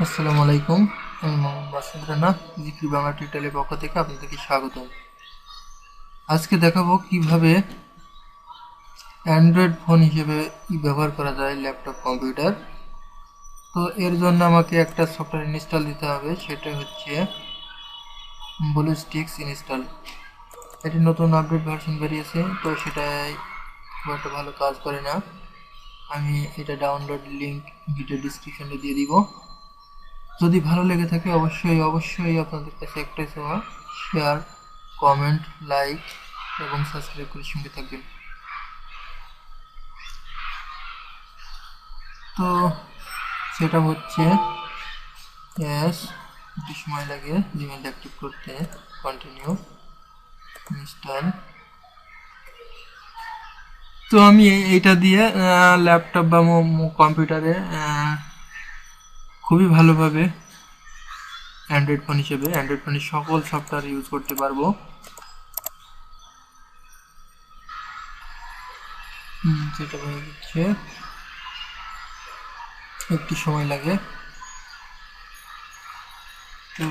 আসসালামু আলাইকুম। আমি মোহাম্মদ মাসুদ রানা, জিক্রি বাংলা টিউটোরিয়ালের পক্ষ থেকে আপনাদেরকে স্বাগতম। আজকে দেখাবো কিভাবে অ্যান্ড্রয়েড ফোন হিসেবে ব্যবহার করা যায় ল্যাপটপ কম্পিউটার। তো এর জন্য আমাকে একটা সফটওয়্যার ইনস্টল দিতে হবে, সেটা হচ্ছে ব্লুস্টিক্স ইনস্টল। এটি নতুন আপডেট ভার্সন বেরিয়েছে, তো সেটাই খুব একটা ভালো কাজ করে না। আমি এটা ডাউনলোড লিঙ্ক ভিডিও ডিসক্রিপশনে দিয়ে দিব। যদি ভালো লেগে থাকে অবশ্যই আপনাদের কাছে একটাই চাওয়া, শেয়ার, কমেন্ট, লাইক এবং সাবস্ক্রাইব করে সঙ্গে থাকবেন। তো সেটা হচ্ছে একটু সময় লাগে জিমেল অ্যাক্টিভ করতে। Continue install. তো আমি এইটা দিয়ে ল্যাপটপ বা কম্পিউটারে খুবই ভালোভাবে অ্যান্ড্রয়েড ফোনের সকল সফটওয়্যার ইউজ করতে পারবো। সেটা হয়ে যাচ্ছে, একটু সময় লাগে। তো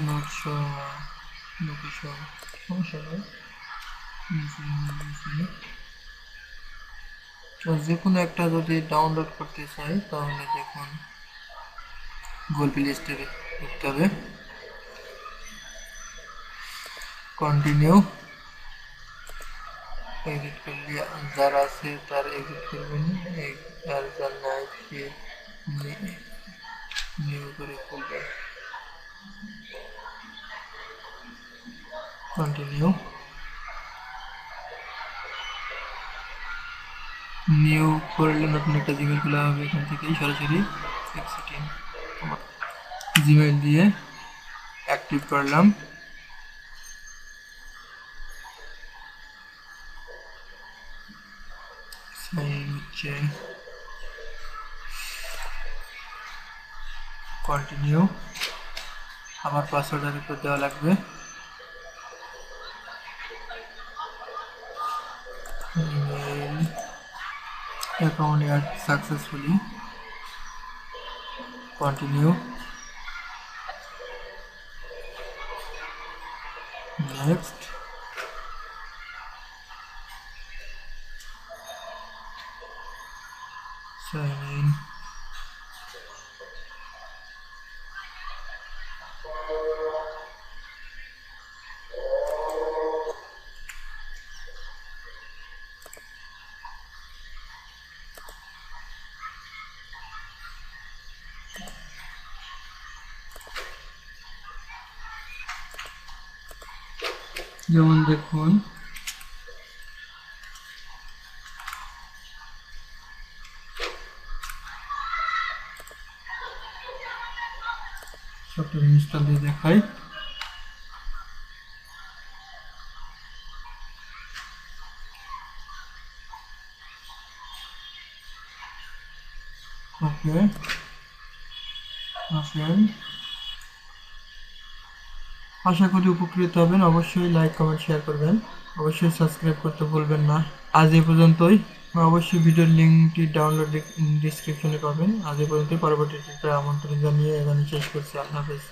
লোকেশন সমস্যা নেই। তো যে কোনো একটা যদি ডাউনলোড করতে চাই তাহলে দেখুন গুগল প্লে স্টোরে করতে হবে। কন্টিনিউ এডিট করলে যারা আছে তার এডিট করবেন, আর যার নাই সে নিউ করে খুলবেন। কন্টিনিউ নিউ করলে নতুন একটা জিমেল খোলা হবে। এখান থেকেই সরাসরি জিমেল দিয়ে অ্যাক্টিভ করলাম। হচ্ছে কন্টিনিউ, আমার পাসওয়ার্ড আর একটু দেওয়া লাগবে। Email account add successfully. Continue, next. Sign in. যেমন দেখুন সফটওয়্যার ইনস্টল দিয়ে দেখাই। ওকে, আসেন। আশা করি উপকৃত হবেন। অবশ্যই লাইক, কমেন্ট, শেয়ার করবেন। অবশ্যই সাবস্ক্রাইব করতে ভুলবেন না। আজ এই পর্যন্তই। অবশ্যই ভিডিওর লিঙ্কটি ডাউনলোড ডিসক্রিপশনে পাবেন। আজ এই পর্যন্তই। পরবর্তীতে আমন্ত্রণ জানিয়ে এখানে শেষ করছি। আল্লাহ হাফেজ।